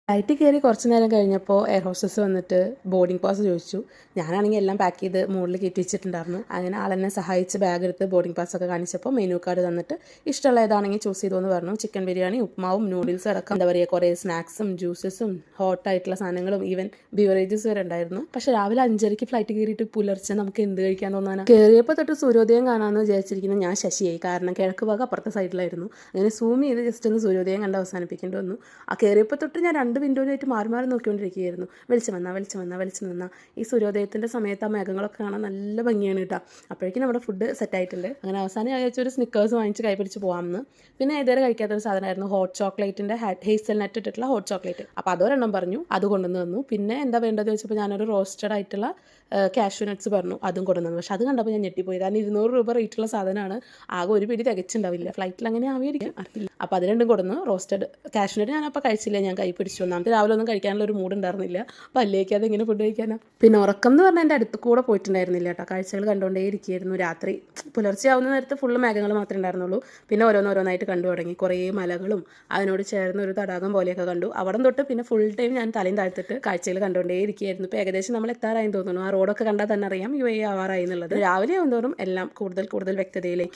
ഫ്ലൈറ്റിൽ കയറി കുറച്ച് നേരം കഴിഞ്ഞപ്പോൾ എയർ ഹോസ്റ്റസ് വന്നിട്ട് ബോർഡിംഗ് പാസ് ചോദിച്ചു. ഞാനാണെങ്കിൽ എല്ലാം പാക്ക് ചെയ്ത് മുകളിൽ കയറ്റി വെച്ചിട്ടുണ്ടായിരുന്നു. അങ്ങനെ ആളെന്നെ സഹായിച്ച് ബാഗ് എടുത്ത് ബോർഡിംഗ് പാസ് ഒക്കെ കാണിച്ചപ്പോൾ മെനു കാർഡ് തന്നിട്ട് ഇഷ്ടമുള്ള ഏതാണെങ്കിൽ ചൂസ് ചെയ്തോന്ന് പറഞ്ഞു. ചിക്കൻ ബിരിയാണി, ഉപ്മാവും നൂഡിൽസും അടക്കം എന്താ പറയുക കുറേ സ്നാക്സും ജ്യൂസസും ഹോട്ടായിട്ടുള്ള സാധനങ്ങളും ഈവൻ ബിവറേജസ് വരെ ഉണ്ടായിരുന്നു. പക്ഷേ രാവിലെ 5:30 ഫ്ലൈറ്റ് കയറിയിട്ട് പുലർച്ചെ നമുക്ക് എന്ത് കഴിക്കാൻ തോന്നാനാണ്? കയറിയപ്പോൾ തൊട്ട് സൂര്യോദയം കാണാമെന്ന് വിചാരിച്ചിരിക്കുന്നത് ഞാൻ ശശിയായി. കാരണം കിഴക്ക് ഭാഗം അപ്പുറത്തെ സൈഡിലായിരുന്നു. അങ്ങനെ സൂം ചെയ്ത് ജസ്റ്റ് ഒന്ന് സൂര്യോദയം കണ്ട് അവസാനിപ്പിക്കേണ്ടി വന്നു. ആ കയറിയപ്പോൾ തൊട്ട് ഞാൻ 2 വിൻഡോയിലായിട്ട് മാറി മാറി നോക്കിക്കൊണ്ടിരിക്കുകയായിരുന്നു. വെളിച്ചം വന്നാൽ ഈ സൂര്യോദയത്തിൻ്റെ സമയത്ത് ആ മേഘങ്ങളൊക്കെ കാണാൻ നല്ല ഭംഗിയാണ് കേട്ടോ. അപ്പോഴേക്കും നമ്മുടെ ഫുഡ് സെറ്റായിട്ടുണ്ട്. അങ്ങനെ അവസാനം ഒരു സ്നിക്കേഴ്സ് വാങ്ങിച്ച് കൈ പിടിച്ച് പോകാമെന്ന്. പിന്നെ ഇതുവരെ കഴിക്കാത്തൊരു സാധനമായിരുന്നു ഹോട്ട് ചോക്ലേറ്റിൻ്റെ ഹേസൽ നട്ട് ഇട്ടിട്ടുള്ള ഹോട്ട് ചോക്ലേറ്റ്. അപ്പോൾ അതൊരെണ്ണം പറഞ്ഞു, അത് കൊണ്ടുവന്ന് തന്നു. പിന്നെ എന്താ വേണ്ടതെന്ന് വെച്ചപ്പോൾ ഞാനൊരു റോസ്റ്റഡ് ആയിട്ടുള്ള കാഷ്യൂ നട്ട്സ് പറഞ്ഞു, അതും കൊണ്ടുവന്നു. പക്ഷെ അത് കണ്ടപ്പോൾ ഞാൻ ഞെട്ടിപ്പോയി. കാരണം 200 രൂപ റേറ്റുള്ള സാധനമാണ്. ആകെ ഒരു പിടി തികച്ചുണ്ടാവില്ല. ഫ്ലൈറ്റിൽ അങ്ങനെ ആവിയായിരിക്കും, അറിയില്ല. അപ്പോൾ അത് രണ്ടും കൊടുന്നു. റോസ്റ്റഡ് കാഷ്യൂ നട്ട് ഞാനപ്പോൾ കഴിച്ചില്ല, ഞാൻ കൈ പിടിച്ചു. ഒന്നാമത്തെ രാവിലെ ഒന്നും കഴിക്കാനുള്ള ഒരു മൂഡ് ഉണ്ടായിരുന്നില്ല. പല്ലേക്കാതെ എങ്ങനെ ഫുഡ് കഴിക്കാനാണ്. പിന്നെ ഉറക്കം എന്ന് പറഞ്ഞാൽ എൻ്റെ അടുത്ത് കൂടെ പോയിട്ടുണ്ടായിരുന്നില്ല കേട്ടോ. കാഴ്ചകൾ കണ്ടുകൊണ്ടേ ഇരിക്കുകയായിരുന്നു. രാത്രി പുലർച്ചെ ആവുന്ന നേരത്ത് ഫുള്ള് മേഘങ്ങൾ മാത്രമേ ഉണ്ടായിരുന്നുള്ളൂ. പിന്നെ ഓരോന്നോരോന്നായിട്ട് കണ്ടു തുടങ്ങി. കുറേ മലകളും അതിനോട് ചേർന്ന് ഒരു തടാകം പോലെയൊക്കെ കണ്ടു. അവിടെ തൊട്ട് പിന്നെ ഫുൾ ടൈം ഞാൻ തലയും താഴ്ത്തിട്ട് കാഴ്ചകൾ കണ്ടുകൊണ്ടേ ഇരിക്കുകയായിരുന്നു. ഇപ്പോൾ ഏകദേശം നമ്മൾ എത്താറായി തോന്നുന്നു. ആ റോഡൊക്കെ കണ്ടാൽ തന്നെ അറിയാം UAE ആവാറായി എന്നുള്ളത്. രാവിലെ ആവുന്നതോറും എല്ലാം കൂടുതൽ വ്യക്തതയിലേക്ക്